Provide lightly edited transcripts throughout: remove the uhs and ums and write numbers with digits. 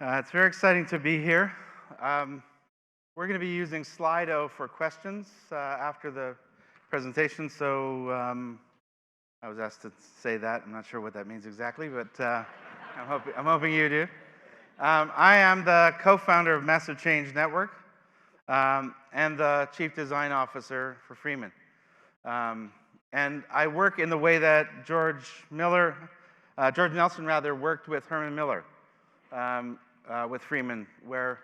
It's very exciting to be here. Um, we're going to be using Slido for questions after the presentation, so I was asked to say that. I'm not sure what that means exactly, but I'm hoping you do. I am the co-founder of Massive Change Network and the Chief Design Officer for Freeman. And I work in the way that George Nelson worked with Herman Miller. With Freeman, where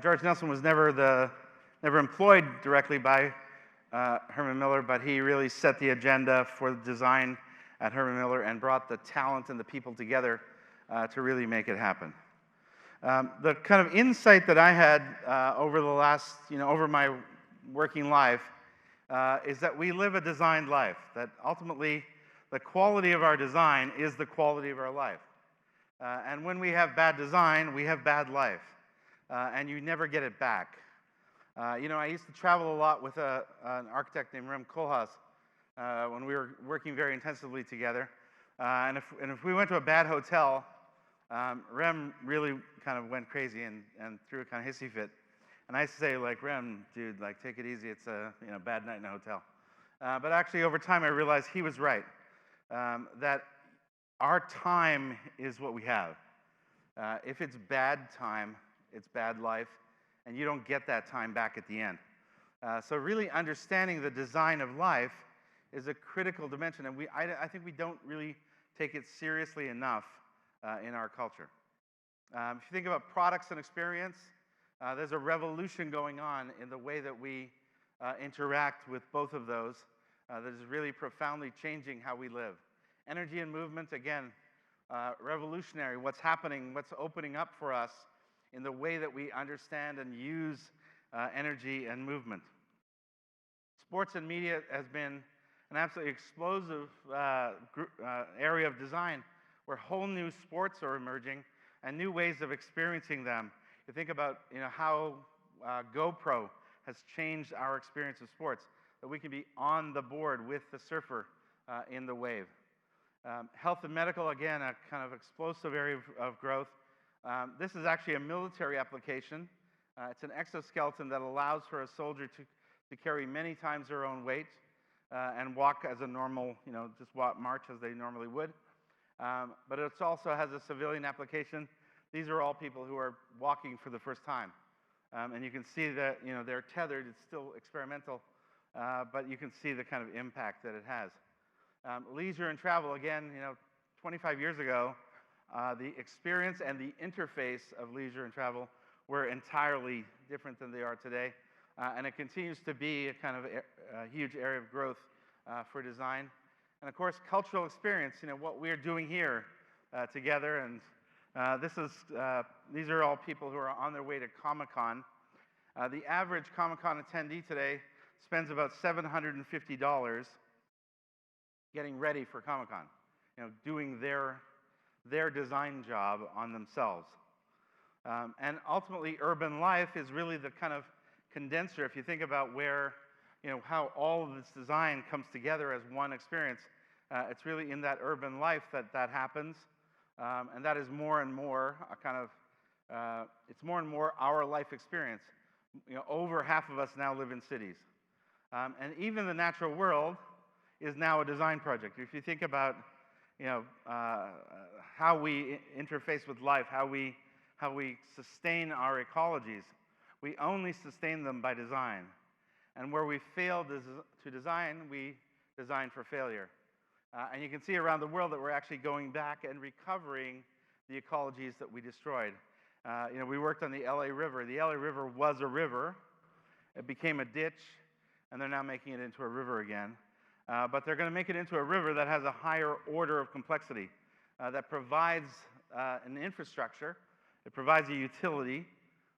George Nelson was never employed directly by Herman Miller, but he really set the agenda for design at Herman Miller and brought the talent and the people together to really make it happen. The kind of insight that I had over my working life is that we live a designed life, that ultimately the quality of our design is the quality of our life. And when we have bad design, we have bad life, and you never get it back. I used to travel a lot with an architect named Rem Koolhaas when we were working very intensively together. And if we went to a bad hotel, Rem really kind of went crazy and threw a kind of hissy fit. And I used to say, like, Rem, dude, like, take it easy. It's a bad night in a hotel. But actually, over time, I realized he was right. That our time is what we have. If it's bad time, it's bad life, and you don't get that time back at the end. So really understanding the design of life is a critical dimension, and I think we don't really take it seriously enough in our culture. If you think about products and experience, there's a revolution going on in the way that we interact with both of those that is really profoundly changing how we live. Energy and movement, again, revolutionary. What's happening, what's opening up for us in the way that we understand and use energy and movement. Sports and media has been an absolutely explosive area of design where whole new sports are emerging and new ways of experiencing them. You think about how GoPro has changed our experience of sports, that we can be on the board with the surfer in the wave. Health and medical, again, a kind of explosive area of growth. This is actually a military application. It's an exoskeleton that allows for a soldier to carry many times their own weight and walk as a normal, march as they normally would. But it also has a civilian application. These are all people who are walking for the first time. And you can see that, they're tethered. It's still experimental, but you can see the kind of impact that it has. Leisure and travel, again, 25 years ago, the experience and the interface of leisure and travel were entirely different than they are today. And it continues to be a kind of a huge area of growth for design. And of course, cultural experience, what we're doing here together. And these are all people who are on their way to Comic-Con. The average Comic-Con attendee today spends about $750 getting ready for Comic-Con, doing their design job on themselves. And ultimately, urban life is really the kind of condenser. If you think about where, how all of this design comes together as one experience, it's really in that urban life that happens. And that is more and more a kind of, it's more and more our life experience. Over half of us now live in cities. And even the natural world is now a design project. If you think about, how we interface with life, how we sustain our ecologies, we only sustain them by design. And where we fail to design, we design for failure. And you can see around the world that we're actually going back and recovering the ecologies that we destroyed. We worked on the LA River. The LA River was a river. It became a ditch, and they're now making it into a river again. But they're going to make it into a river that has a higher order of complexity, that provides an infrastructure, it provides a utility,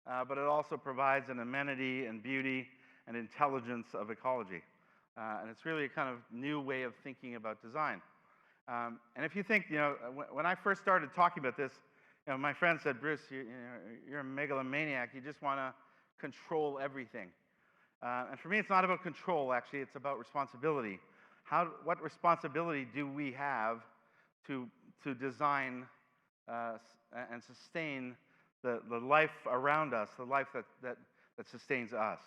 but it also provides an amenity and beauty and intelligence of ecology. And it's really a kind of new way of thinking about design. And if you think, when I first started talking about this, my friend said, Bruce, you're a megalomaniac. You just want to control everything. And for me, it's not about control, actually. It's about responsibility. What responsibility do we have to design and sustain the life around us, the life that sustains us.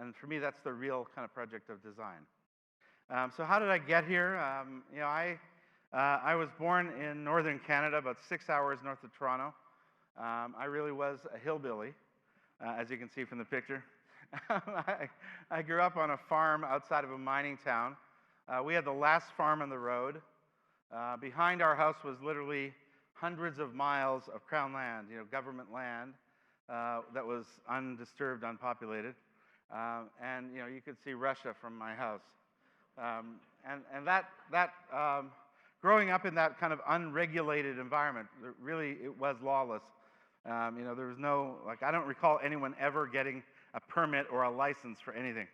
And for me, that's the real kind of project of design. So how did I get here? I was born in northern Canada, about 6 hours north of Toronto. I really was a hillbilly, as you can see from the picture. I grew up on a farm outside of a mining town. We had the last farm on the road. Behind our house was literally hundreds of miles of crown land, government land that was undisturbed, unpopulated. And you could see Russia from my house. And that growing up in that kind of unregulated environment, it was lawless. There was no, I don't recall anyone ever getting a permit or a license for anything.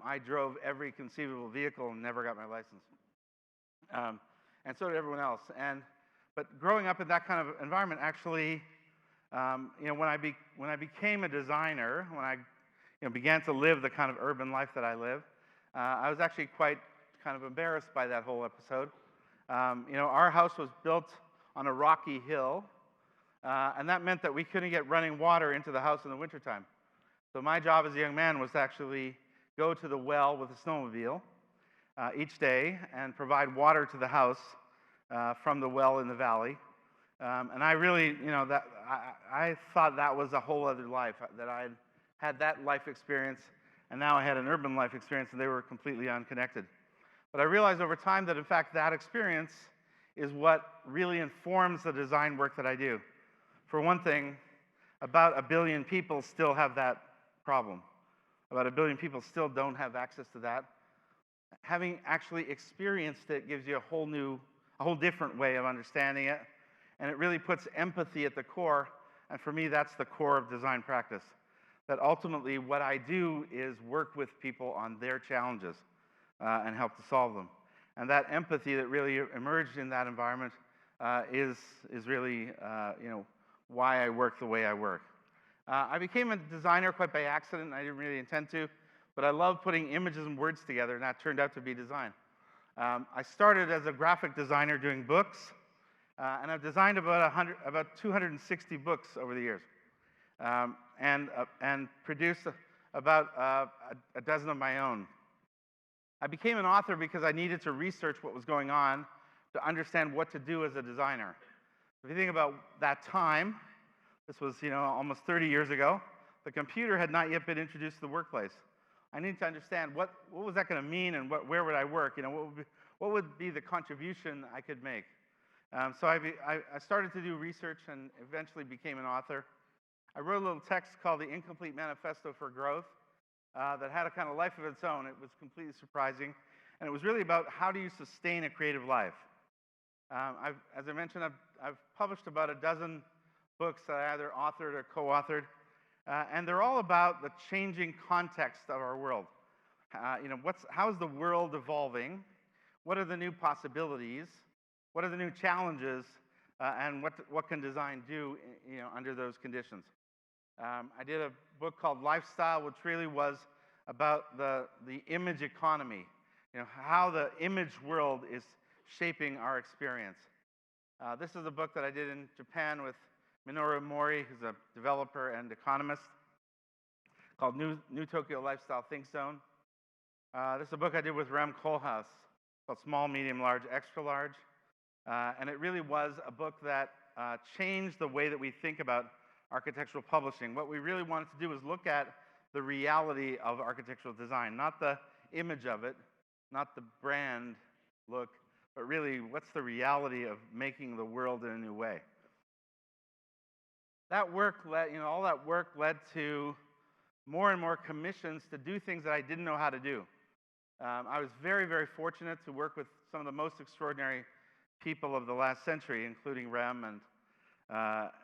I drove every conceivable vehicle and never got my license. And so did everyone else. But growing up in that kind of environment, actually, when I became a designer, when I began to live the kind of urban life that I live, I was actually quite kind of embarrassed by that whole episode. Our house was built on a rocky hill, and that meant that we couldn't get running water into the house in the wintertime. So my job as a young man was to actually go to the well with a snowmobile each day and provide water to the house from the well in the valley. And I really, I thought that was a whole other life, that I had that life experience, and now I had an urban life experience, and they were completely unconnected. But I realized over time that, in fact, that experience is what really informs the design work that I do. For one thing, about 1 billion people still have that problem. About 1 billion people still don't have access to that. Having actually experienced it gives you a whole different way of understanding it, and it really puts empathy at the core, and for me, that's the core of design practice. That ultimately, what I do is work with people on their challenges and help to solve them. And that empathy that really emerged in that environment is really, why I work the way I work. I became a designer quite by accident. I didn't really intend to, but I love putting images and words together, and that turned out to be design. I started as a graphic designer doing books, and I've designed about 260 books over the years, and produced about a dozen of my own. I became an author because I needed to research what was going on to understand what to do as a designer. If you think about that time, this was almost 30 years ago, the computer had not yet been introduced to the workplace. I needed to understand what was that going to mean, and where would I work? What would be the contribution I could make? So I started to do research and eventually became an author. I wrote a little text called The Incomplete Manifesto for Growth that had a kind of life of its own. It was completely surprising, and it was really about how do you sustain a creative life. As I mentioned, I've published about a dozen books that I either authored or co-authored, and they're all about the changing context of our world. How is the world evolving? What are the new possibilities? What are the new challenges? And what can design do under those conditions? I did a book called Lifestyle, which really was about the image economy, how the image world is shaping our experience. This is a book that I did in Japan with Minoru Mori, who's a developer and economist, called New Tokyo Lifestyle Think Zone. This is a book I did with Rem Koolhaas called Small, Medium, Large, Extra Large. And it really was a book that changed the way that we think about architectural publishing. What we really wanted to do was look at the reality of architectural design, not the image of it, not the brand look, but really what's the reality of making the world in a new way. That work all that work led to more and more commissions to do things that I didn't know how to do. I was very, very fortunate to work with some of the most extraordinary people of the last century, including Rem, and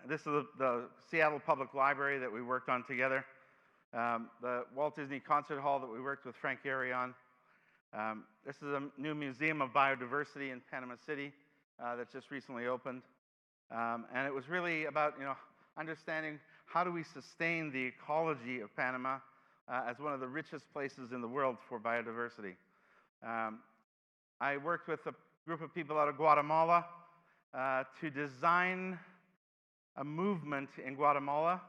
this is the Seattle Public Library that we worked on together, the Walt Disney Concert Hall that we worked with Frank Gehry on. This is a new museum of biodiversity in Panama City that just recently opened, and it was really about understanding how do we sustain the ecology of Panama as one of the richest places in the world for biodiversity. I worked with a group of people out of Guatemala to design a movement in Guatemala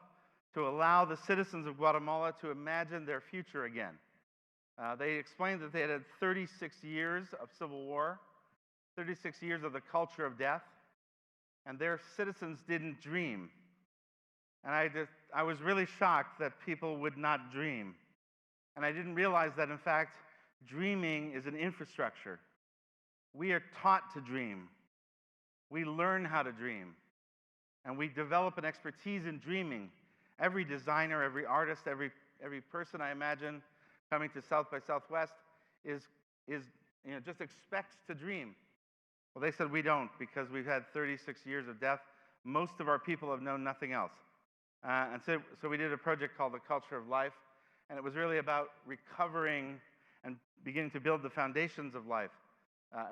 to allow the citizens of Guatemala to imagine their future again. They explained that they had had 36 years of civil war, 36 years of the culture of death, and their citizens didn't dream. And I was really shocked that people would not dream. And I didn't realize that, in fact, dreaming is an infrastructure. We are taught to dream. We learn how to dream. And we develop an expertise in dreaming. Every designer, every artist, every person, I imagine, coming to South by Southwest is just expects to dream. Well, they said we don't, because we've had 36 years of death. Most of our people have known nothing else. And so we did a project called The Culture of Life, and it was really about recovering and beginning to build the foundations of life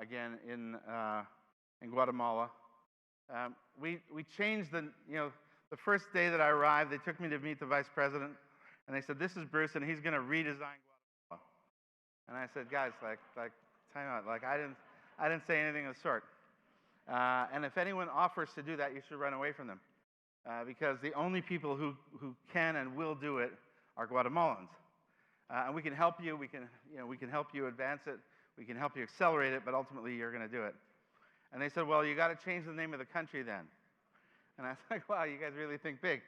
again in Guatemala. We changed the first day that I arrived, they took me to meet the vice president, and they said, "This is Bruce, and he's going to redesign Guatemala." And I said, "Guys, like, time out. Like, I didn't say anything of the sort. And if anyone offers to do that, you should run away from them, because the only people who can and will do it are Guatemalans. And we can help you. We can help you advance it. We can help you accelerate it. But ultimately, you're going to do it." And they said, "Well, you got to change the name of the country then." And I was like, "Wow, you guys really think big.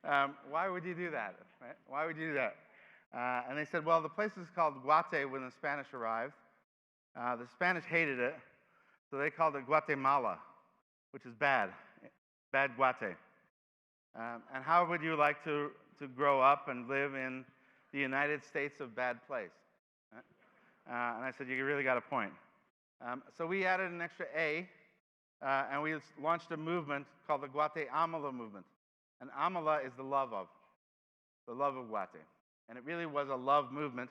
Why would you do that? Right? Why would you do that?" And they said, "Well, the place is called Guate when the Spanish arrived. The Spanish hated it, so they called it Guatemala, which is bad Guate. And how would you like to grow up and live in the United States of bad place?" And I said, "You really got a point." So we added an extra A, and we launched a movement called the Guatemala movement. And Amala is the love of Guate. And it really was a love movement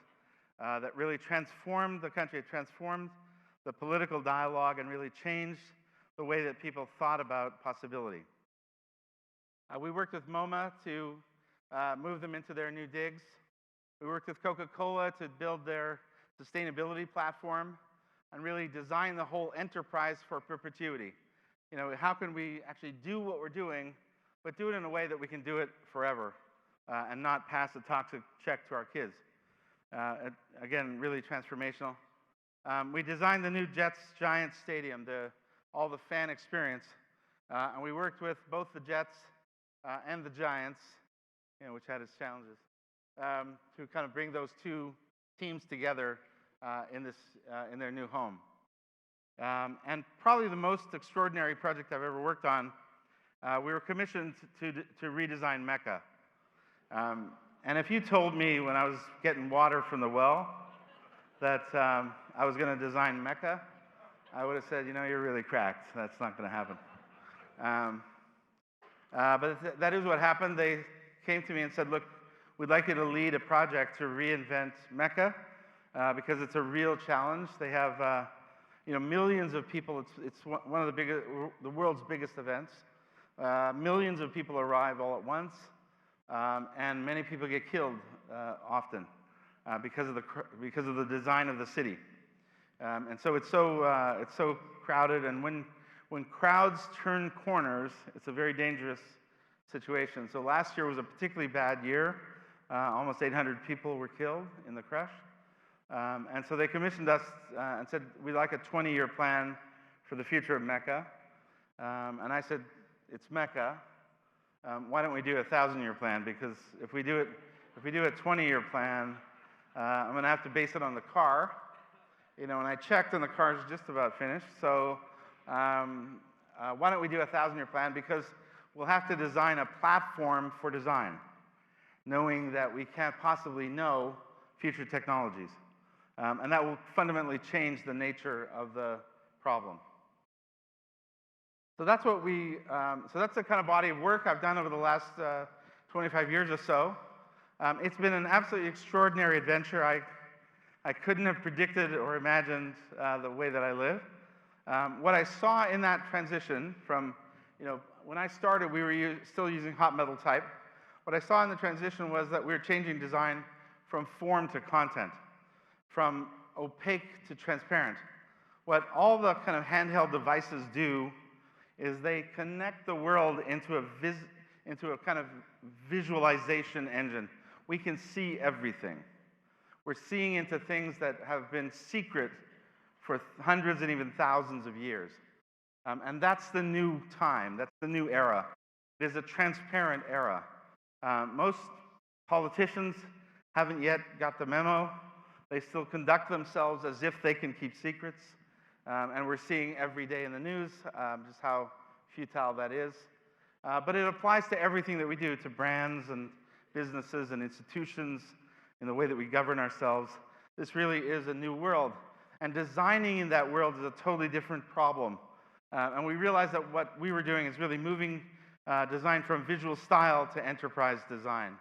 that really transformed the country. It transformed the political dialogue and really changed the way that people thought about possibility. We worked with MoMA to move them into their new digs. We worked with Coca-Cola to build their sustainability platform and really design the whole enterprise for perpetuity. How can we actually do what we're doing, but do it in a way that we can do it forever and not pass a toxic check to our kids? Again, really transformational. We designed the new Jets Giants Stadium, all the fan experience, and we worked with both the Jets and the Giants, which had its challenges, to kind of bring those two teams together in their new home. And probably the most extraordinary project I've ever worked on, we were commissioned to redesign Mecca. And if you told me when I was getting water from the well that I was going to design Mecca, I would have said, "You're really cracked. That's not going to happen." But that is what happened. They came to me and said, "Look, we'd like you to lead a project to reinvent Mecca because it's a real challenge." They have millions of people. It's one of the world's biggest events. Millions of people arrive all at once, and many people get killed often because of the design of the city. And so it's so crowded, and when crowds turn corners, it's a very dangerous situation. So last year was a particularly bad year. Almost 800 people were killed in the crush. And so they commissioned us and said, "We'd like a 20-year plan for the future of Mecca." And I said, "It's Mecca. Why don't we do a 1,000-year plan? Because if we do a 20-year plan, I'm going to have to base it on the car. And I checked, and the car's just about finished. So why don't we do a 1,000-year plan? Because we'll have to design a platform for design, knowing that we can't possibly know future technologies. And that will fundamentally change the nature of the problem." So that's the kind of body of work I've done over the last 25 years or so. It's been an absolutely extraordinary adventure. I couldn't have predicted or imagined the way that I live. What I saw in that transition from, when I started, we were still using hot metal type. What I saw in the transition was that we were changing design from form to content, from opaque to transparent. What all the kind of handheld devices do is they connect the world into a kind of visualization engine. We can see everything. We're seeing into things that have been secret for hundreds and even thousands of years. And that's the new time. That's the new era. It is a transparent era. Most politicians haven't yet got the memo. They still conduct themselves as if they can keep secrets. And we're seeing every day in the news just how futile that is. But it applies to everything that we do, to brands and businesses and institutions, in the way that we govern ourselves. This really is a new world. And designing in that world is a totally different problem. And we realized that what we were doing is really moving design from visual style to enterprise design.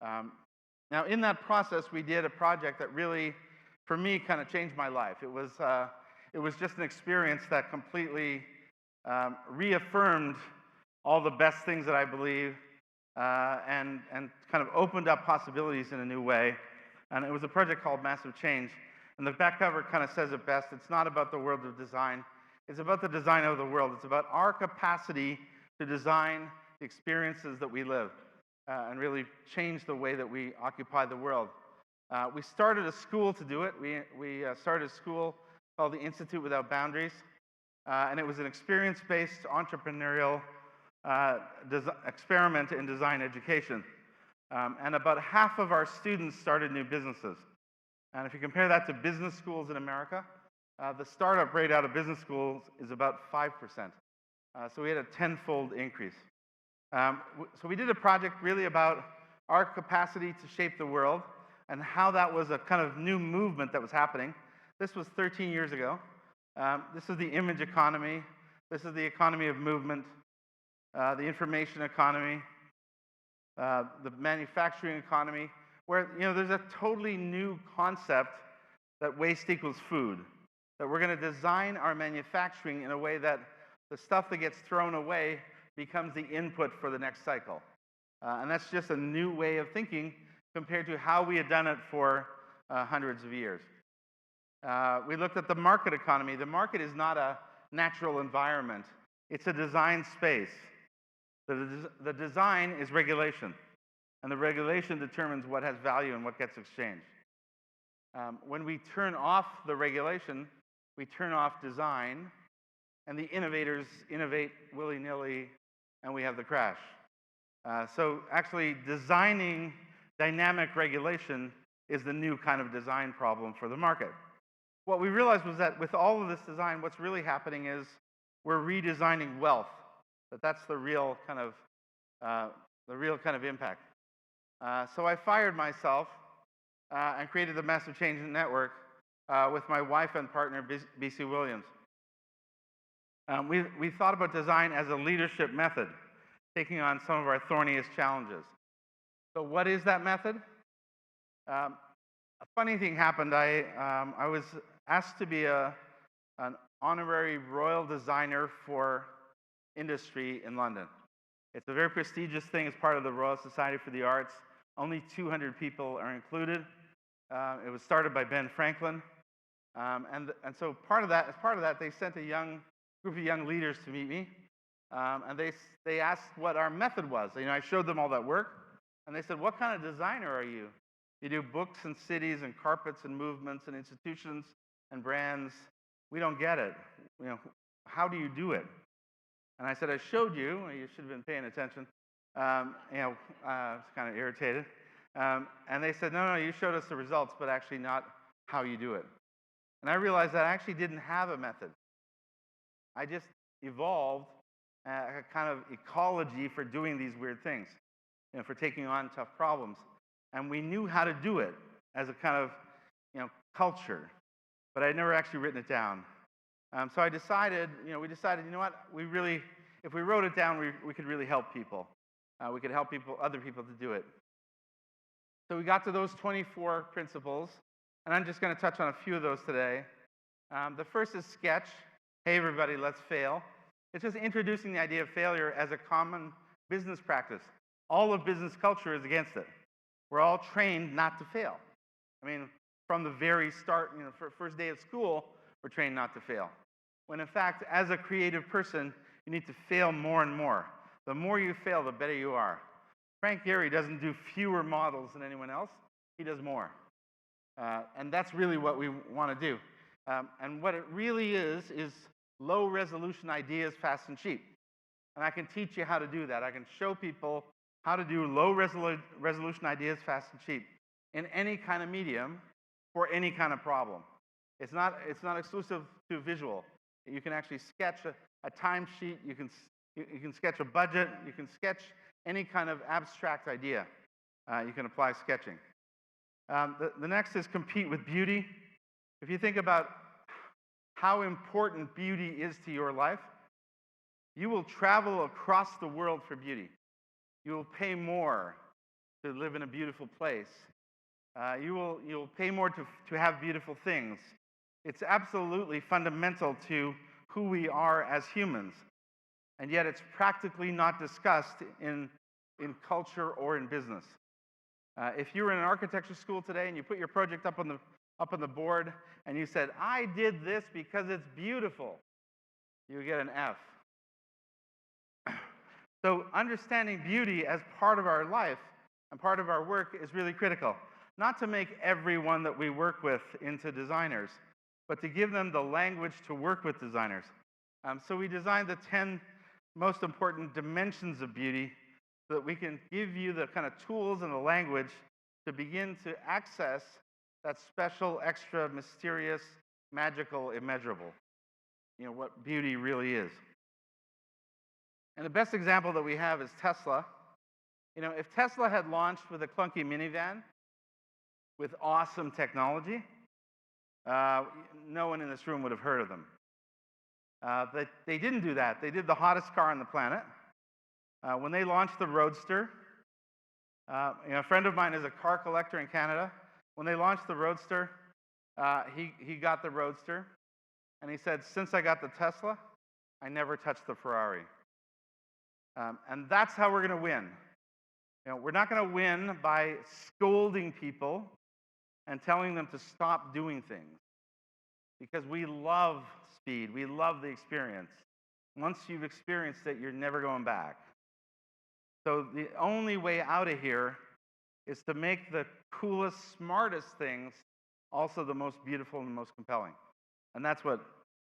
Now, in that process, we did a project that really, for me, kind of changed my life. It was just an experience that completely reaffirmed all the best things that I believe and kind of opened up possibilities in a new way. And it was a project called Massive Change. And the back cover kind of says it best. It's not about the world of design. It's about the design of the world. It's about our capacity to design the experiences that we live and really change the way that we occupy the world. We started a school to do it. We started a school called the Institute Without Boundaries. And it was an experience-based entrepreneurial experiment in design education. And about half of our students started new businesses. And if you compare that to business schools in America, the startup rate out of business schools is about 5%. So we had a tenfold increase. So we did a project really about our capacity to shape the world and how that was a kind of new movement that was happening. This was 13 years ago. This is the image economy. This is the economy of movement, the information economy, the manufacturing economy, where there's a totally new concept that waste equals food, that we're going to design our manufacturing in a way that the stuff that gets thrown away becomes the input for the next cycle. And that's just a new way of thinking compared to how we had done it for hundreds of years. We looked at the market economy. The market is not a natural environment. It's a design space. The design is regulation. And the regulation determines what has value and what gets exchanged. When we turn off the regulation, we turn off design, and the innovators innovate willy-nilly, and we have the crash. So actually, designing dynamic regulation is the new kind of design problem for the market. What we realized was that with all of this design, what's really happening is we're redesigning wealth. That's the real kind of impact. So I fired myself and created the Massive Change Network with my wife and partner, BC Williams. We thought about design as a leadership method, taking on some of our thorniest challenges. So what is that method? A funny thing happened. I was asked to be an honorary royal designer for industry in London. It's a very prestigious thing. It's part of the Royal Society for the Arts. Only 200 people are included. It was started by Ben Franklin. And so as part of that, they sent a group of young leaders to meet me. And they asked what our method was. I showed them all that work. And they said, what kind of designer are you? You do books and cities and carpets and movements and institutions and brands. We don't get it. How do you do it? And I said, I showed you. You should have been paying attention. I was kind of irritated. And they said, no, you showed us the results, but actually not how you do it. And I realized that I actually didn't have a method. I just evolved a kind of ecology for doing these weird things, for taking on tough problems. And we knew how to do it as a kind of, culture, but I'd never actually written it down. So we decided, what, if we wrote it down, we could really help people. We could help other people to do it. So we got to those 24 principles, and I'm just going to touch on a few of those today. The first is sketch. Hey, everybody, let's fail. It's just introducing the idea of failure as a common business practice. All of business culture is against it. We're all trained not to fail. From the very start, first day of school, we're trained not to fail. When in fact, as a creative person, You need to fail more and more. The more you fail, the better you are. Frank Gehry doesn't do fewer models than anyone else. He does more. And that's really what we want to do. And what it really is low-resolution ideas, fast and cheap. And I can teach you how to do that. I can show people how to do low-resolution ideas, fast and cheap, in any kind of medium for any kind of problem. It's not exclusive to visual. You can actually sketch a timesheet. You can sketch a budget. You can sketch any kind of abstract idea. You can apply sketching. The next is compete with beauty. If you think about how important beauty is to your life, you will travel across the world for beauty. You will pay more to live in a beautiful place. You'll pay more to have beautiful things. It's absolutely fundamental to who we are as humans. And yet it's practically not discussed in culture or in business. If you were in an architecture school today and you put your project up on the board and you said, "I did this because it's beautiful," you get an F. So understanding beauty as part of our life and part of our work is really critical. Not to make everyone that we work with into designers, but to give them the language to work with designers. So we designed the 10 most important dimensions of beauty so that we can give you the kind of tools and the language to begin to access that special, extra, mysterious, magical, immeasurable. You know, what beauty really is. And the best example that we have is Tesla. You know, if Tesla had launched with a clunky minivan with awesome technology, no one in this room would have heard of them. They didn't do that. They did the hottest car on the planet. When they launched the Roadster, a friend of mine is a car collector in Canada. When they launched the Roadster, he got the Roadster, and he said, "Since I got the Tesla, I never touched the Ferrari." And that's how we're going to win. You know, we're not going to win by scolding people and telling them to stop doing things, because we love speed. We love the experience. Once you've experienced it, you're never going back. So the only way out of here is to make the coolest, smartest things also the most beautiful and the most compelling. And that's what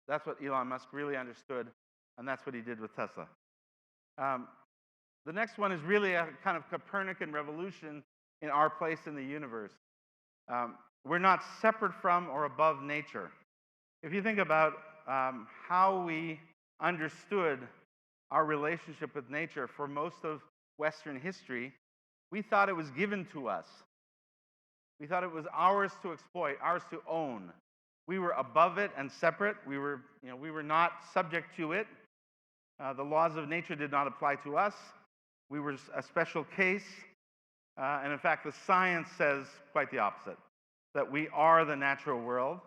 Elon Musk really understood, and that's what he did with Tesla. The next one is really a kind of Copernican revolution in our place in the universe. We're not separate from or above nature. If you think about how we understood our relationship with nature for most of Western history, we thought it was given to us. We thought it was ours to exploit, ours to own. We were above it and separate. We were not subject to it. The laws of nature did not apply to us. We were a special case. And in fact, the science says quite the opposite, that we are the natural world.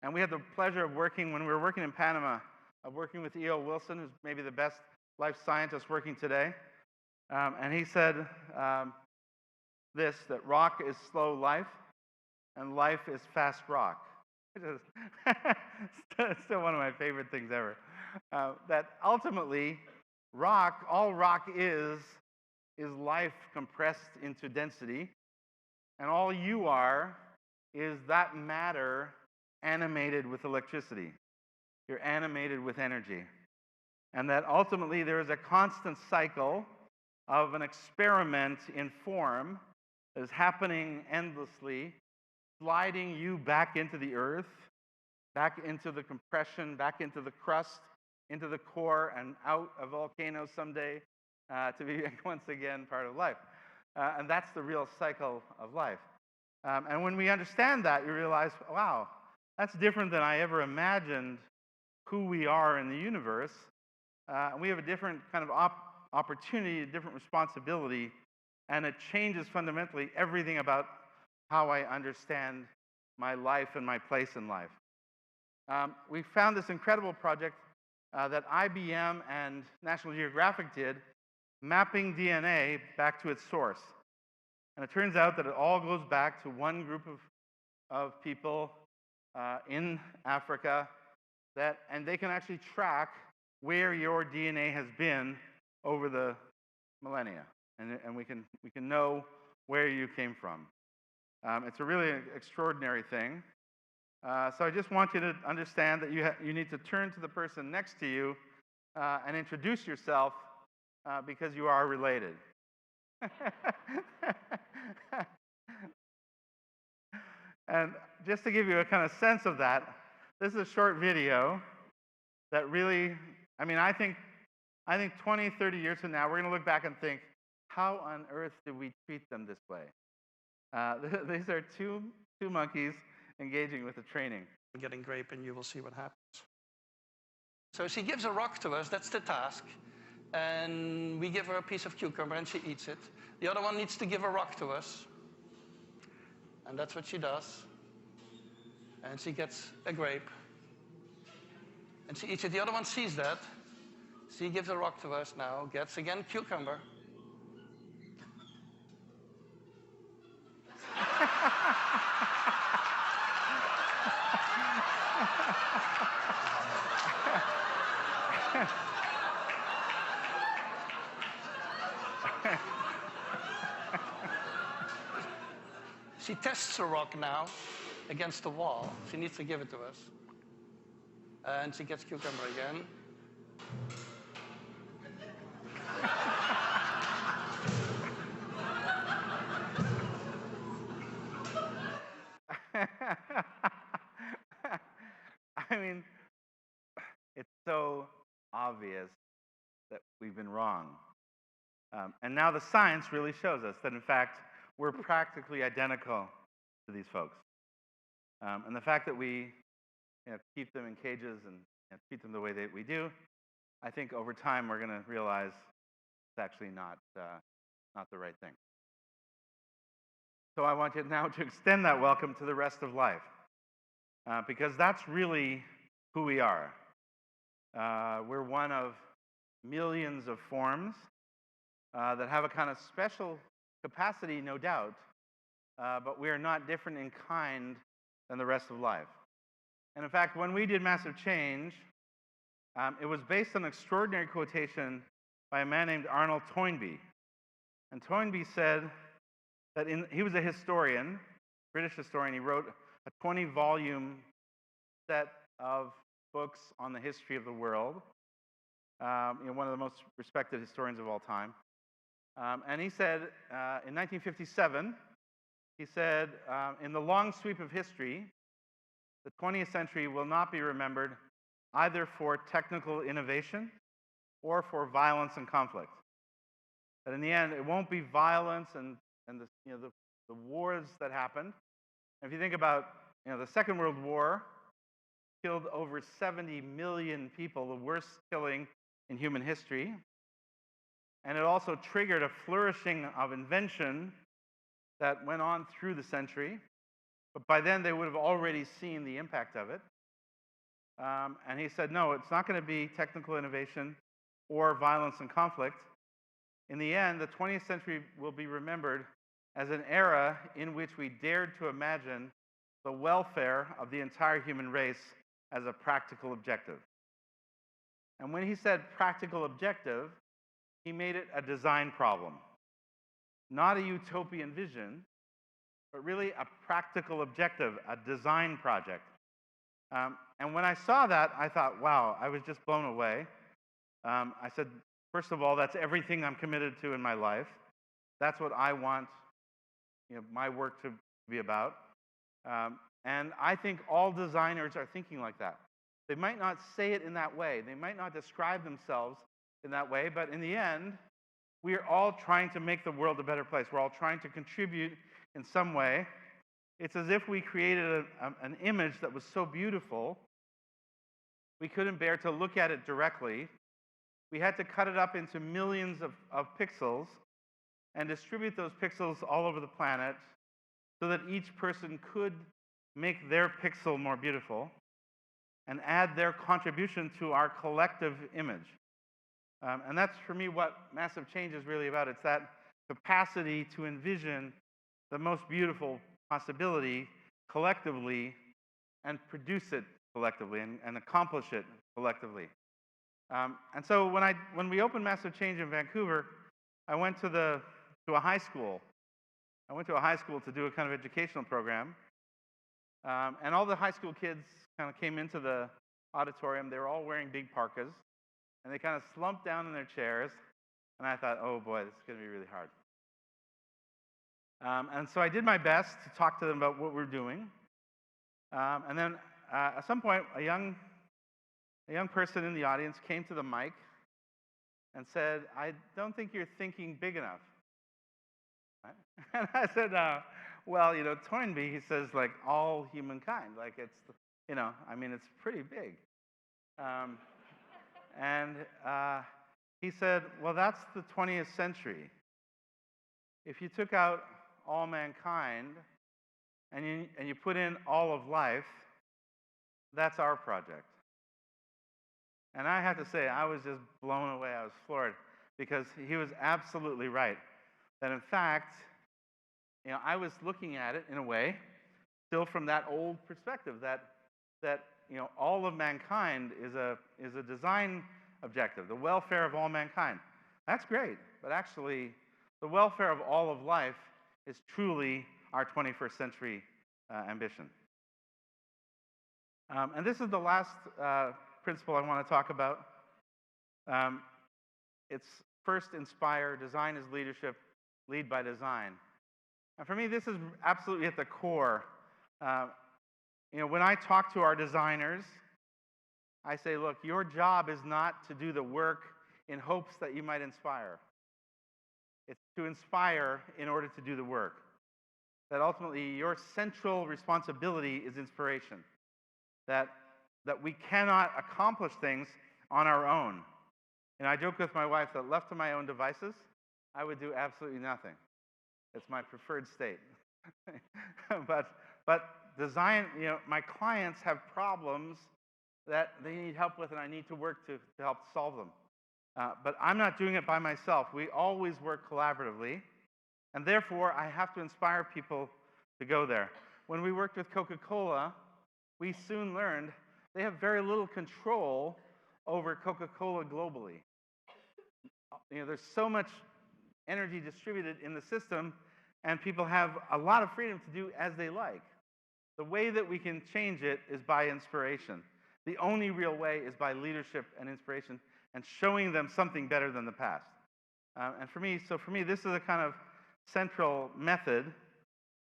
And we had the pleasure of when we were working in Panama, of working with E.O. Wilson, who's maybe the best life scientist working today. And he said that rock is slow life and life is fast rock. It's still one of my favorite things ever. That ultimately, all rock is life compressed into density, and all you are is that matter animated with electricity. You're animated with energy. And that ultimately there is a constant cycle of an experiment in form that is happening endlessly, sliding you back into the earth, back into the compression, back into the crust, into the core, and out a volcano someday to be once again part of life. And that's the real cycle of life. And when we understand that, you realize, wow, that's different than I ever imagined who we are in the universe. And we have a different kind of opportunity, a different responsibility, and it changes fundamentally everything about how I understand my life and my place in life. We found this incredible project that IBM and National Geographic did, mapping DNA back to its source. And it turns out that it all goes back to one group of people in Africa, and they can actually track where your DNA has been over the millennia, and we can know where you came from. It's a really extraordinary thing. So I just want you to understand that you need to turn to the person next to you and introduce yourself because you are related. And just to give you a kind of sense of that, this is a short video that really, I mean, I think 20, 30 years from now, we're going to look back and think, how on earth did we treat them this way? These are two monkeys engaging with the training. Getting grape, and you will see what happens. So she gives a rock to us, that's the task. And we give her a piece of cucumber and she eats it. The other one needs to give a rock to us. And that's what she does. And she gets a grape. And she eats it. The other one sees that. She gives a rock to us now, gets again cucumber. She tests the rock now against the wall. She needs to give it to us. And she gets cucumber again. I mean, it's so obvious that we've been wrong. And now the science really shows us that, in fact, we're practically identical to these folks. And the fact that we keep them in cages and treat them the way that we do, I think over time we're going to realize it's actually not the right thing. So I want you now to extend that welcome to the rest of life, because that's really who we are. We're one of millions of forms that have a kind of special capacity, no doubt, but we are not different in kind than the rest of life. And in fact, when we did Massive Change, it was based on an extraordinary quotation by a man named Arnold Toynbee. And Toynbee said that he was a historian, British historian. He wrote a 20-volume set of books on the history of the world. One of the most respected historians of all time. And he said, in 1957, he said, in the long sweep of history, the 20th century will not be remembered either for technical innovation or for violence and conflict. That in the end, it won't be violence and the wars that happened. And if you think about the Second World War, killed over 70 million people, the worst killing in human history. And it also triggered a flourishing of invention that went on through the century. But by then, they would have already seen the impact of it. And he said, no, it's not going to be technical innovation or violence and conflict. In the end, the 20th century will be remembered as an era in which we dared to imagine the welfare of the entire human race as a practical objective. And when he said practical objective, he made it a design problem. Not a utopian vision, but really a practical objective, a design project. And when I saw that, I thought, wow, I was just blown away. I said, first of all, that's everything I'm committed to in my life. That's what I want my work to be about. And I think all designers are thinking like that. They might not say it in that way. They might not describe themselves in that way, but in the end, we are all trying to make the world a better place. We're all trying to contribute in some way. It's as if we created an image that was so beautiful, we couldn't bear to look at it directly. We had to cut it up into millions of pixels and distribute those pixels all over the planet so that each person could make their pixel more beautiful and add their contribution to our collective image. And that's, for me, what Massive Change is really about. It's that capacity to envision the most beautiful possibility collectively and produce it collectively and accomplish it collectively. And so when we opened Massive Change in Vancouver, I went to a high school. I went to a high school to do a kind of educational program. And all the high school kids kind of came into the auditorium. They were all wearing big parkas. And they kind of slumped down in their chairs. And I thought, oh boy, this is going to be really hard. And so I did my best to talk to them about what we're doing. And then at some point, a young person in the audience came to the mic and said, I don't think you're thinking big enough. Right? And I said, well, Toynbee, he says, like, all humankind. Like, it's, I mean, it's pretty big. And he said, well, that's the 20th century. If you took out all mankind and you put in all of life, that's our project. And I have to say, I was just blown away. I was floored because he was absolutely right. That in fact, I was looking at it in a way, still from that old perspective, that all of mankind is a design objective, the welfare of all mankind. That's great, but actually, the welfare of all of life is truly our 21st century ambition. And this is the last principle I want to talk about. It's first inspire, design is leadership, lead by design. And for me, this is absolutely at the core. When I talk to our designers, I say, look, your job is not to do the work in hopes that you might inspire. It's to inspire in order to do the work. That ultimately your central responsibility is inspiration. That we cannot accomplish things on our own. And I joke with my wife that left to my own devices, I would do absolutely nothing. It's my preferred state. but design, my clients have problems that they need help with, and I need to work to help solve them. But I'm not doing it by myself. We always work collaboratively, and therefore I have to inspire people to go there. When we worked with Coca-Cola, we soon learned they have very little control over Coca-Cola globally. There's so much energy distributed in the system, and people have a lot of freedom to do as they like. The way that we can change it is by inspiration. The only real way is by leadership and inspiration and showing them something better than the past. And for me, this is a kind of central method,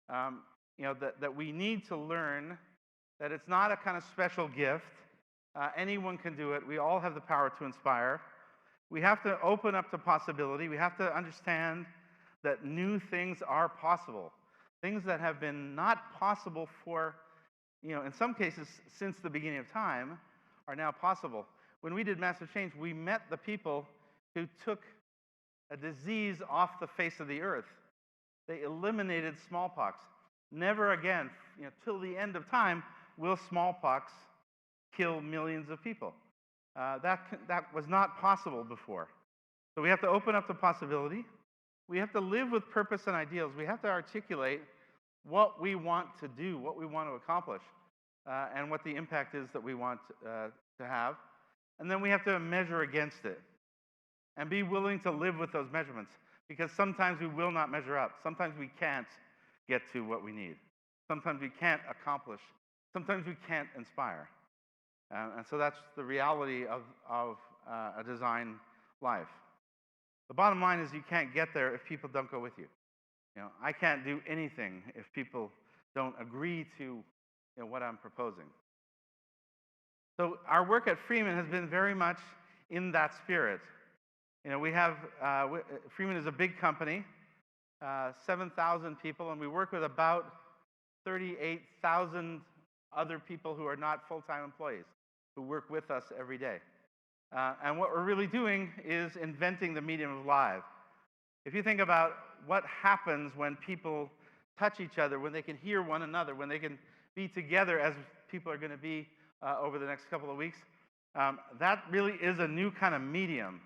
that we need to learn that it's not a kind of special gift. Anyone can do it. We all have the power to inspire. We have to open up to possibility. We have to understand that new things are possible. Things that have been not possible for, in some cases, since the beginning of time, are now possible. When we did Massive Change, we met the people who took a disease off the face of the earth. They eliminated smallpox. Never again, till the end of time, will smallpox kill millions of people. That was not possible before. So we have to open up the possibility. We have to live with purpose and ideals. We have to articulate what we want to do, what we want to accomplish, and what the impact is that we want to have. And then we have to measure against it and be willing to live with those measurements, because sometimes we will not measure up. Sometimes we can't get to what we need. Sometimes we can't accomplish. Sometimes we can't inspire. And so that's the reality of a design life. The bottom line is you can't get there if people don't go with you. I can't do anything if people don't agree to what I'm proposing. So our work at Freeman has been very much in that spirit. We have, Freeman is a big company, 7,000 people, and we work with about 38,000 other people who are not full-time employees, who work with us every day. And what we're really doing is inventing the medium of live. If you think about what happens when people touch each other, when they can hear one another, when they can be together as people are going to be over the next couple of weeks, that really is a new kind of medium.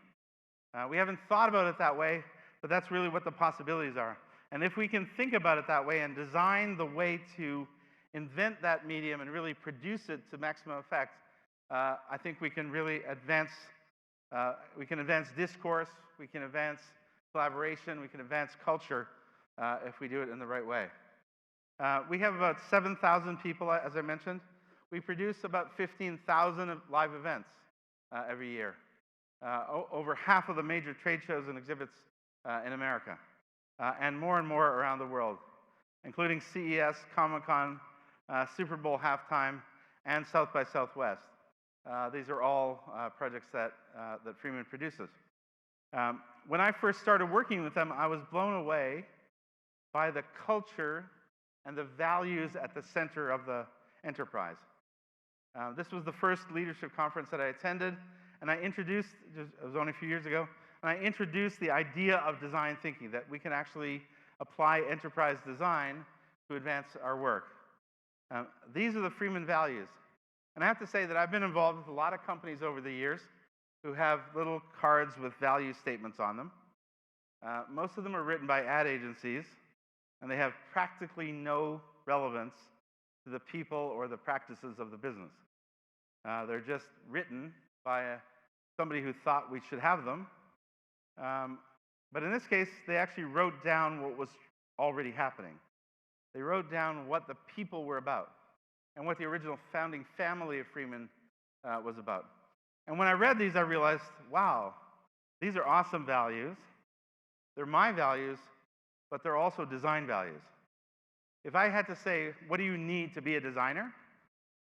We haven't thought about it that way, but that's really what the possibilities are. And if we can think about it that way and design the way to invent that medium and really produce it to maximum effect, I think we can really advance We can advance discourse, we can advance collaboration, we can advance culture if we do it in the right way. We have about 7,000 people, as I mentioned. We produce about 15,000 live events every year. Over half of the major trade shows and exhibits in America, and more around the world, including CES, Comic-Con, Super Bowl halftime, and South by Southwest. These are all projects that Freeman produces. When I first started working with them, I was blown away by the culture and the values at the center of the enterprise. This was the first leadership conference that I attended, and I introduced, it was only a few years ago, and I introduced the idea of design thinking, that we can actually apply enterprise design to advance our work. These are the Freeman Values. And I have to say that I've been involved with a lot of companies over the years who have little cards with value statements on them. Most of them are written by ad agencies, and they have practically no relevance to the people or the practices of the business. They're just written by somebody who thought we should have them. But in this case, they actually wrote down what was already happening. They wrote down what the people were about and what the original founding family of Freeman was about. And when I read these, I realized, wow, these are awesome values. They're my values, but they're also design values. If I had to say, what do you need to be a designer?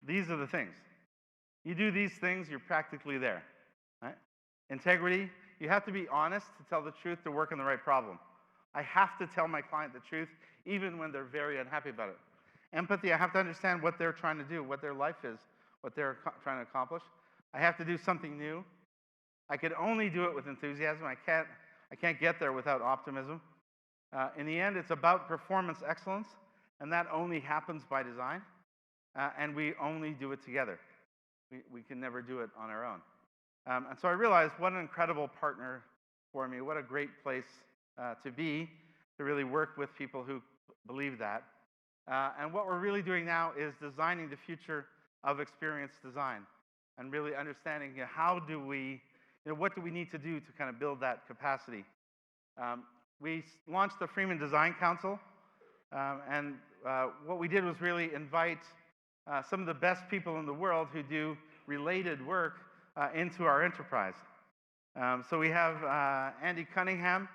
These are the things. You do these things, you're practically there. Right? Integrity, you have to be honest to tell the truth to work on the right problem. I have to tell my client the truth, even when they're very unhappy about it. Empathy, I have to understand what they're trying to do, what their life is, what they're trying to accomplish. I have to do something new. I can only do it with enthusiasm. I can't get there without optimism. In the end, it's about performance excellence, and that only happens by design, and we only do it together. We can never do it on our own. And so I realized what an incredible partner for me, what a great place to be, to really work with people who believe that. And what we're really doing now is designing the future of experience design and really understanding how do we, what do we need to do to kind of build that capacity. We launched the Freeman Design Council, and what we did was really invite some of the best people in the world who do related work into our enterprise. So we have Andy Cunningham.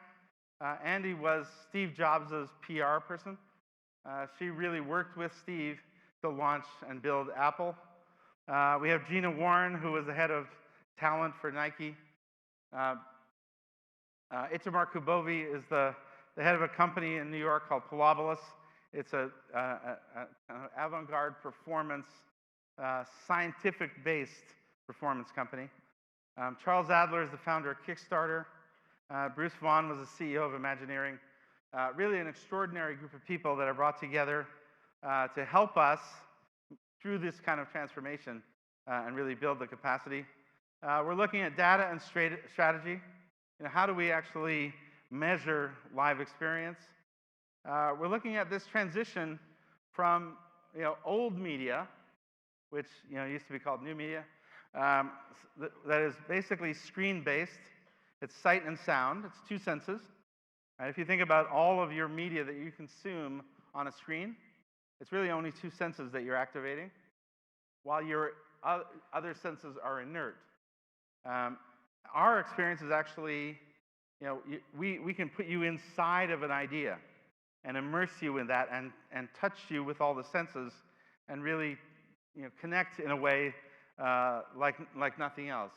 Andy was Steve Jobs' PR person. She really worked with Steve to launch and build Apple. We have Gina Warren, who was the head of talent for Nike. Itamar Kubovi is the head of a company in New York called Pilobolus. It's an avant-garde performance, scientific-based performance company. Charles Adler is the founder of Kickstarter. Bruce Vaughan was the CEO of Imagineering. Really an extraordinary group of people that are brought together to help us through this kind of transformation and really build the capacity. We're looking at data and strategy. How do we actually measure live experience? We're looking at this transition from old media, which used to be called new media, that is basically screen-based. It's sight and sound. It's two senses. Right? If you think about all of your media that you consume on a screen, it's really only two senses that you're activating, while your other senses are inert. Our experience is actually, we can put you inside of an idea and immerse you in that and touch you with all the senses and really connect in a way like nothing else.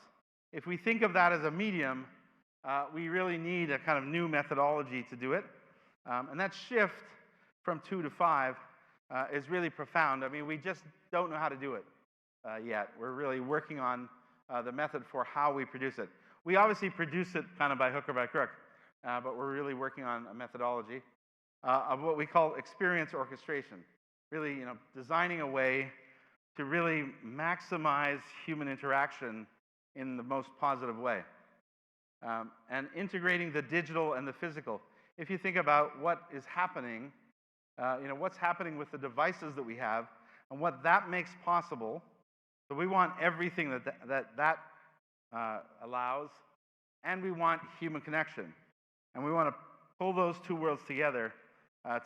If we think of that as a medium, we really need a kind of new methodology to do it. And that shift from 2 to 5 is really profound. I mean, we just don't know how to do it yet. We're really working on the method for how we produce it. We obviously produce it kind of by hook or by crook, but we're really working on a methodology of what we call experience orchestration. Really, designing a way to really maximize human interaction in the most positive way. And integrating the digital and the physical. If you think about what is happening, what's happening with the devices that we have and what that makes possible, so we want everything that allows, and we want human connection. And we want to pull those two worlds together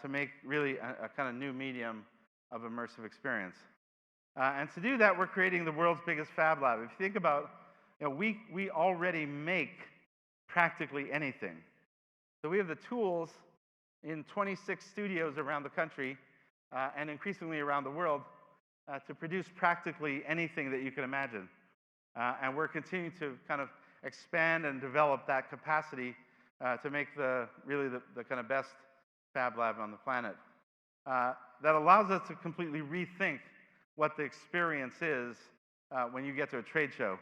to make really a kind of new medium of immersive experience. And to do that, we're creating the world's biggest fab lab. If you think about, we already make practically anything. So we have the tools in 26 studios around the country and increasingly around the world to produce practically anything that you can imagine. And we're continuing to kind of expand and develop that capacity to make really the kind of best fab lab on the planet. That allows us to completely rethink what the experience is when you get to a trade show,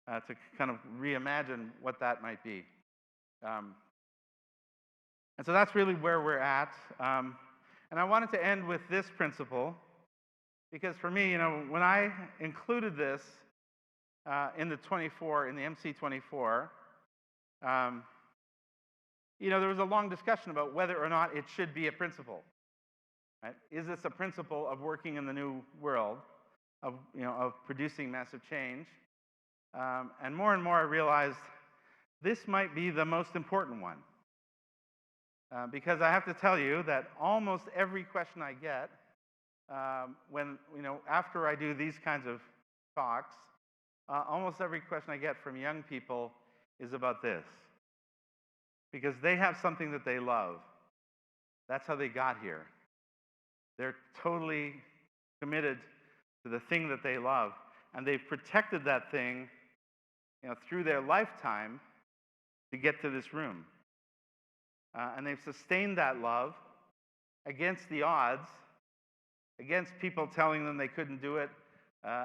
to kind of reimagine what that might be. And so that's really where we're at. And I wanted to end with this principle, because for me, when I included this in the MC24, there was a long discussion about whether or not it should be a principle. Right? Is this a principle of working in the new world, of producing massive change? And more I realized this might be the most important one. Because I have to tell you that almost every question I get after I do these kinds of talks, almost every question I get from young people is about this. Because they have something that they love. That's how they got here. They're totally committed to the thing that they love. And they've protected that thing through their lifetime to get to this room. And they've sustained that love against the odds, against people telling them they couldn't do it,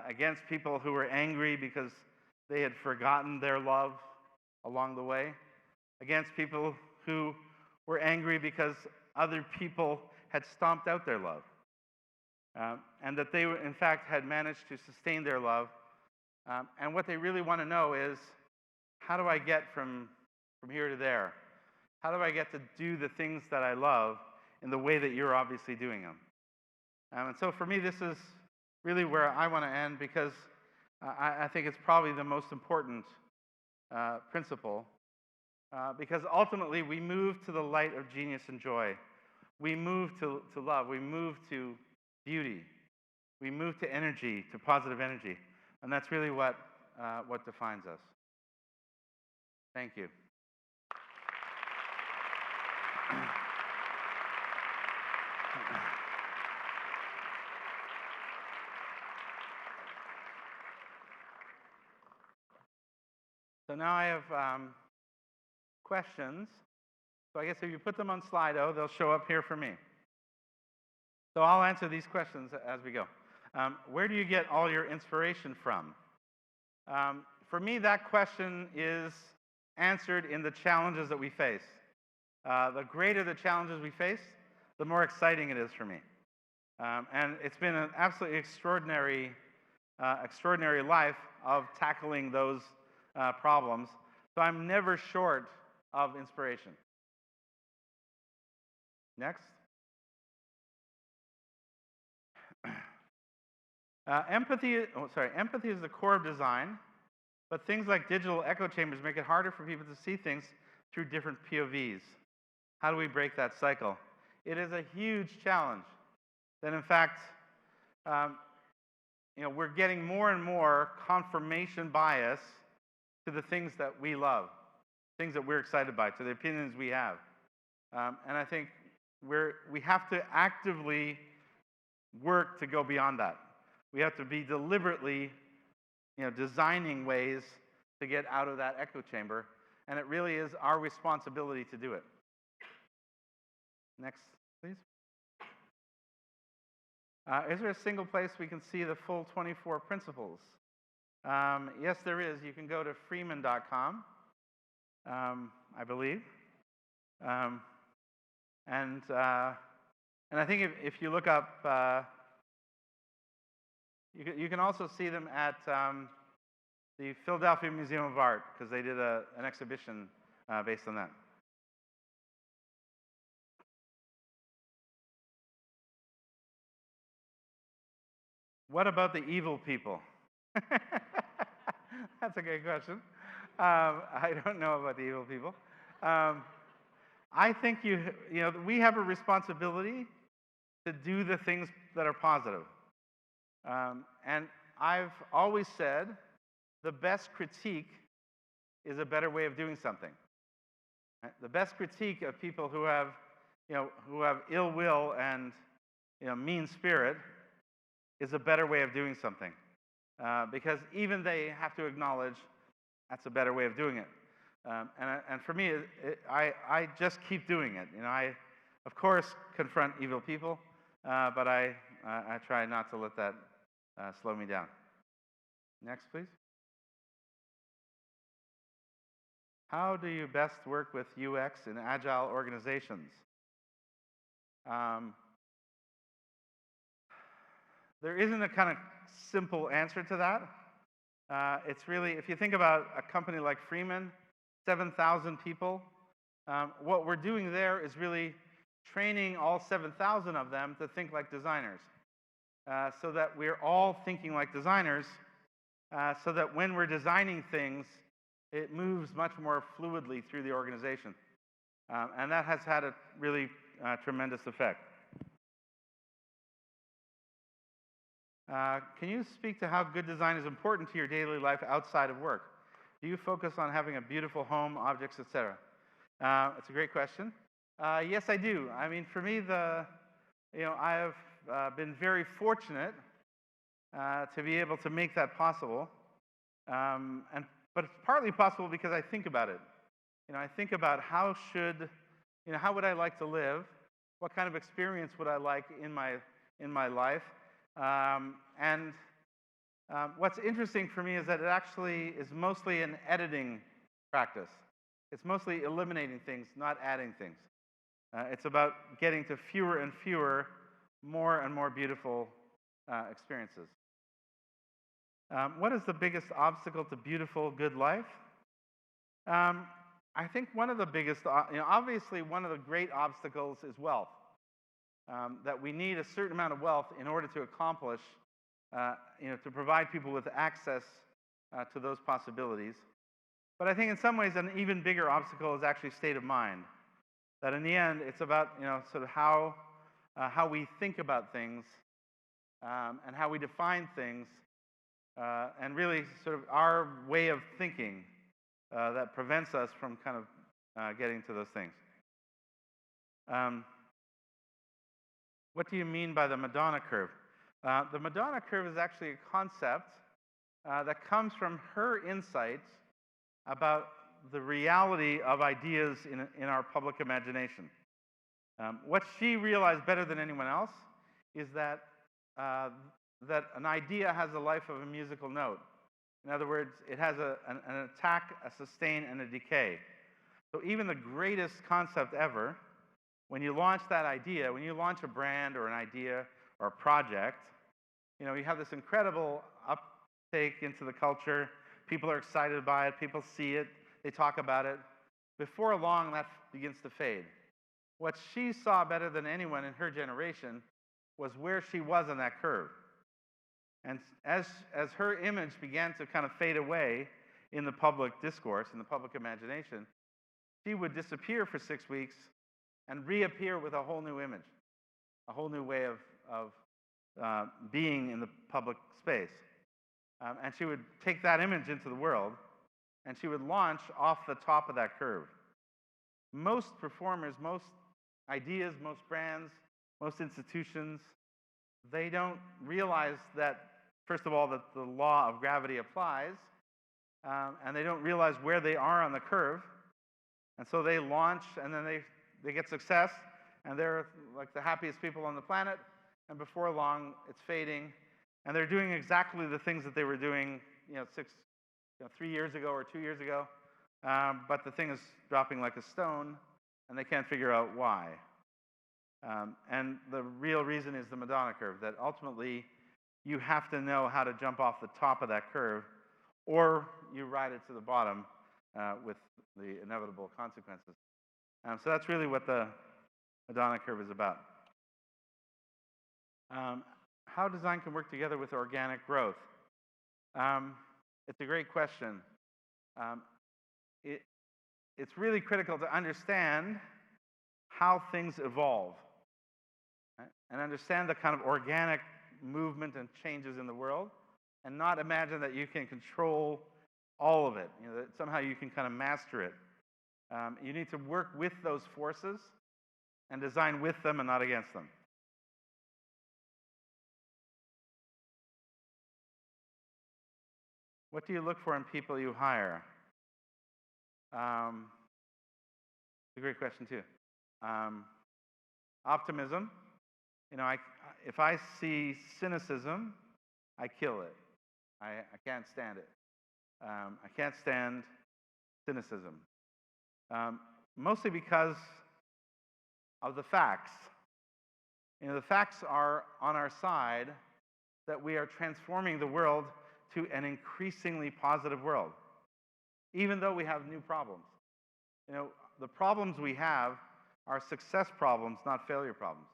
against people who were angry because they had forgotten their love along the way, against people who were angry because other people had stomped out their love, and that they, in fact, had managed to sustain their love. And what they really want to know is, how do I get from here to there? How do I get to do the things that I love in the way that you're obviously doing them? And so for me, this is really where I want to end, because I think it's probably the most important principle. Because ultimately, we move to the light of genius and joy. We move to love. We move to beauty. We move to energy, to positive energy. And that's really what defines us. Thank you. So now I have questions. So I guess if you put them on Slido, they'll show up here for me. So I'll answer these questions as we go. Where do you get all your inspiration from? For me, that question is answered in the challenges that we face. The greater the challenges we face, the more exciting it is for me. And it's been an absolutely extraordinary life of tackling those problems. So I'm never short of inspiration. Next. Empathy is the core of design, but things like digital echo chambers make it harder for people to see things through different POVs. How do we break that cycle? It is a huge challenge. That in fact, we're getting more and more confirmation bias to the things that we love, things that we're excited by, to the opinions we have. And I think we have to actively work to go beyond that. We have to be deliberately, designing ways to get out of that echo chamber, and it really is our responsibility to do it. Next, please. Is there a single place we can see the full 24 principles? Yes, there is. You can go to freeman.com, I believe. And I think if you look up, you can also see them at the Philadelphia Museum of Art, because they did an exhibition based on that. What about the evil people? That's a good question. I don't know about the evil people. Um, I think we have a responsibility to do the things that are positive. And I've always said the best critique is a better way of doing something. Right? The best critique of people who have ill will and mean spirit is a better way of doing something, because even they have to acknowledge that's a better way of doing it. And for me, I just keep doing it. I, of course, confront evil people, but I try not to let that slow me down. Next, please. How do you best work with UX in agile organizations? There isn't a kind of simple answer to that. It's really, if you think about a company like Freeman, 7,000 people, what we're doing there is really training all 7,000 of them to think like designers, so that we're all thinking like designers, so that when we're designing things, it moves much more fluidly through the organization. And that has had a really tremendous effect. Can you speak to how good design is important to your daily life outside of work? Do you focus on having a beautiful home, objects, etc.? It's a great question. Yes, I do. I mean, for me, I have been very fortunate to be able to make that possible. But it's partly possible because I think about it. I think about how would I like to live? What kind of experience would I like in my life? What's interesting for me is that it actually is mostly an editing practice. It's mostly eliminating things, not adding things. It's about getting to fewer and fewer, more and more beautiful experiences. What is the biggest obstacle to beautiful, good life? I think one of the biggest, obviously one of the great obstacles is wealth. That we need a certain amount of wealth in order to accomplish, to provide people with access to those possibilities. But I think in some ways an even bigger obstacle is actually state of mind. That in the end, it's about sort of how we think about things, and how we define things, and really sort of our way of thinking that prevents us from kind of getting to those things. What do you mean by the Madonna Curve? The Madonna Curve is actually a concept that comes from her insights about the reality of ideas in our public imagination. What she realized better than anyone else is that an idea has a life of a musical note. In other words, it has an attack, a sustain, and a decay. So even the greatest concept ever, when you launch that idea, when you launch a brand or an idea or a project, you have this incredible uptake into the culture. People are excited by it. People see it. They talk about it. Before long, that begins to fade. What she saw better than anyone in her generation was where she was on that curve. And as her image began to kind of fade away in the public discourse, in the public imagination, she would disappear for 6 weeks and reappear with a whole new image, a whole new way of being in the public space. And she would take that image into the world, and she would launch off the top of that curve. Most performers, most ideas, most brands, most institutions, they don't realize that, first of all, that the law of gravity applies, and they don't realize where they are on the curve. And so they launch, and then they get success, and they're like the happiest people on the planet, and before long, it's fading, and they're doing exactly the things that they were doing, 3 years ago or 2 years ago, but the thing is dropping like a stone, and they can't figure out why. And the real reason is the Madonna Curve, that ultimately you have to know how to jump off the top of that curve, or you ride it to the bottom with the inevitable consequences. So that's really what the Madonna Curve is about. How design can work together with organic growth? It's a great question. it, it's really critical to understand how things evolve, right? And understand the kind of organic movement and changes in the world, and not imagine that you can control all of it, that somehow you can kind of master it. You need to work with those forces and design with them and not against them. What do you look for in people you hire? It's a great question too. Optimism. If I see cynicism, I kill it. I can't stand it. I can't stand cynicism. Mostly because of the facts. The facts are on our side that we are transforming the world to an increasingly positive world, even though we have new problems. The problems we have are success problems, not failure problems.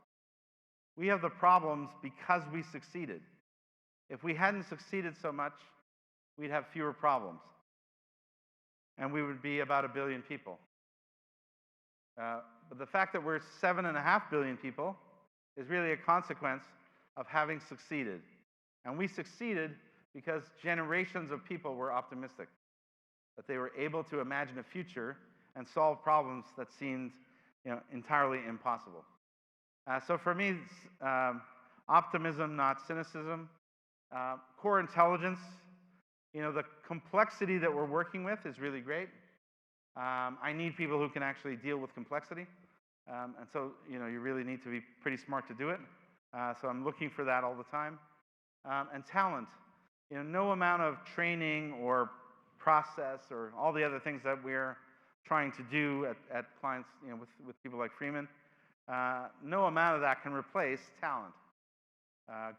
We have the problems because we succeeded. If we hadn't succeeded so much, we'd have fewer problems. And we would be about 1 billion people. But the fact that we're 7.5 billion people is really a consequence of having succeeded. And we succeeded because generations of people were optimistic, that they were able to imagine a future and solve problems that seemed entirely impossible. So for me, it's optimism, not cynicism. Core intelligence. The complexity that we're working with is really great. I need people who can actually deal with complexity. And so, you really need to be pretty smart to do it. So I'm looking for that all the time. And talent. No amount of training or process or all the other things that we're trying to do at clients, with people like Freeman, no amount of that can replace talent.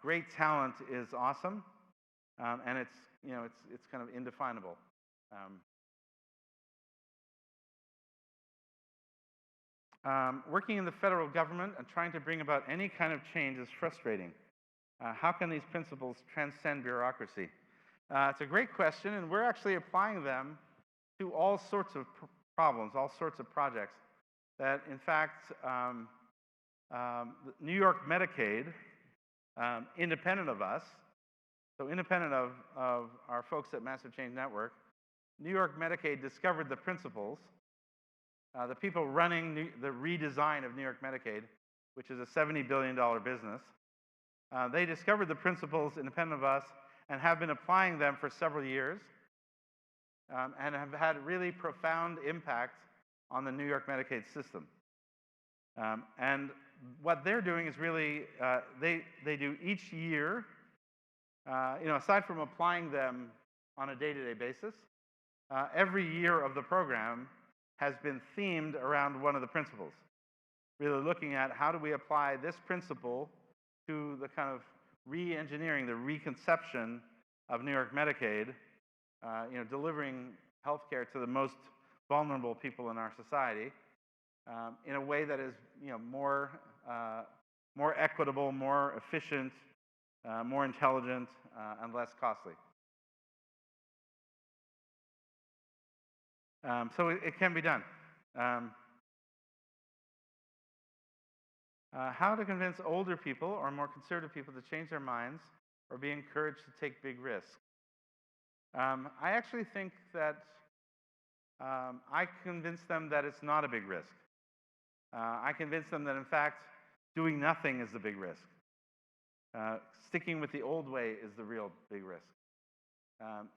Great talent is awesome, and it's kind of indefinable. Working in the federal government and trying to bring about any kind of change is frustrating. How can these principles transcend bureaucracy? It's a great question, and we're actually applying them to all sorts of problems, all sorts of projects. That, in fact, New York Medicaid, independent of us, so independent of our folks at Massive Change Network, New York Medicaid discovered the principles. The people running the redesign of New York Medicaid, which is a $70 billion business, they discovered the principles independent of us and have been applying them for several years, and have had really profound impact on the New York Medicaid system. And what they're doing is really, they do each year, aside from applying them on a day-to-day basis, every year of the program has been themed around one of the principles. Really looking at how do we apply this principle to the kind of re-engineering, the reconception of New York Medicaid, delivering healthcare to the most vulnerable people in our society in a way that is, more equitable, more efficient, more intelligent, and less costly. So it can be done. How to convince older people or more conservative people to change their minds or be encouraged to take big risks. I actually think that I convince them that it's not a big risk. I convince them that, in fact, doing nothing is the big risk. Sticking with the old way is the real big risk.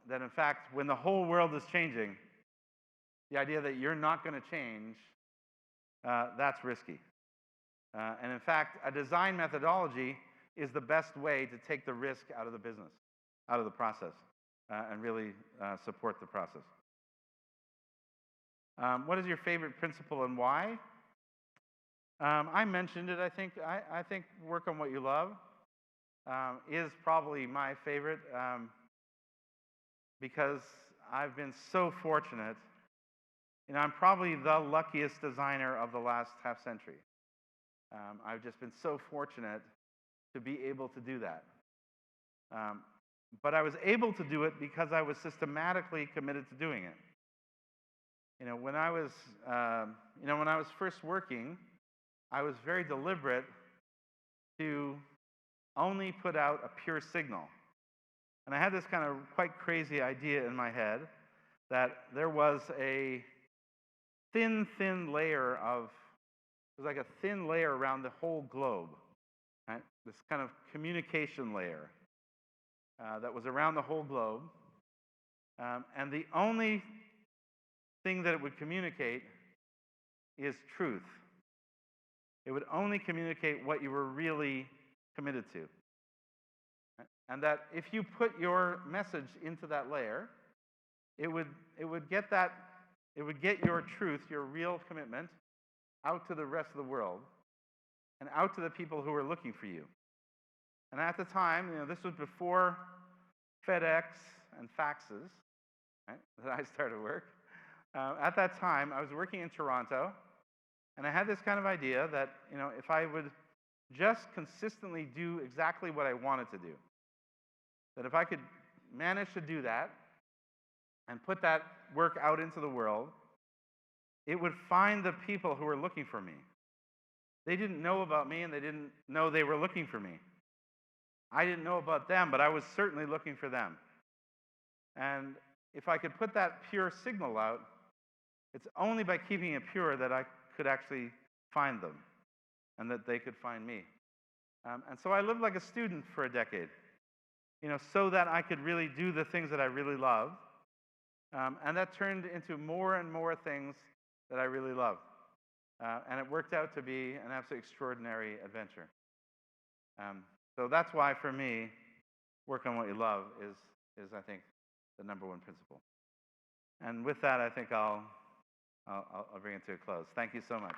That, in fact, when the whole world is changing, the idea that you're not going to change, that's risky. And in fact, a design methodology is the best way to take the risk out of the business, out of the process, and really support the process. What is your favorite principle and why? I mentioned it. I think work on what you love is probably my favorite because I've been so fortunate. I'm probably the luckiest designer of the last half century. I've just been so fortunate to be able to do that. But I was able to do it because I was systematically committed to doing it. When I was, when I was first working, I was very deliberate to only put out a pure signal. And I had this kind of quite crazy idea in my head that there was a thin layer of, it was like a thin layer around the whole globe, right? This kind of communication layer that was around the whole globe. And the only thing that it would communicate is truth. It would only communicate what you were really committed to. And that if you put your message into that layer, it would get your truth, your real commitment, out to the rest of the world and out to the people who are looking for you. And at the time, this was before FedEx and faxes, right, that I started work. At that time, I was working in Toronto, and I had this kind of idea that if I would just consistently do exactly what I wanted to do, that if I could manage to do that and put that work out into the world, it would find the people who were looking for me. They didn't know about me, and they didn't know they were looking for me. I didn't know about them, but I was certainly looking for them. And if I could put that pure signal out, it's only by keeping it pure that I could actually find them and that they could find me. And so I lived like a student for a decade, so that I could really do the things that I really love. And that turned into more and more things that I really love. And it worked out to be an absolutely extraordinary adventure. So that's why, for me, work on what you love is I think, the number one principle. And with that, I think I'll bring it to a close. Thank you so much.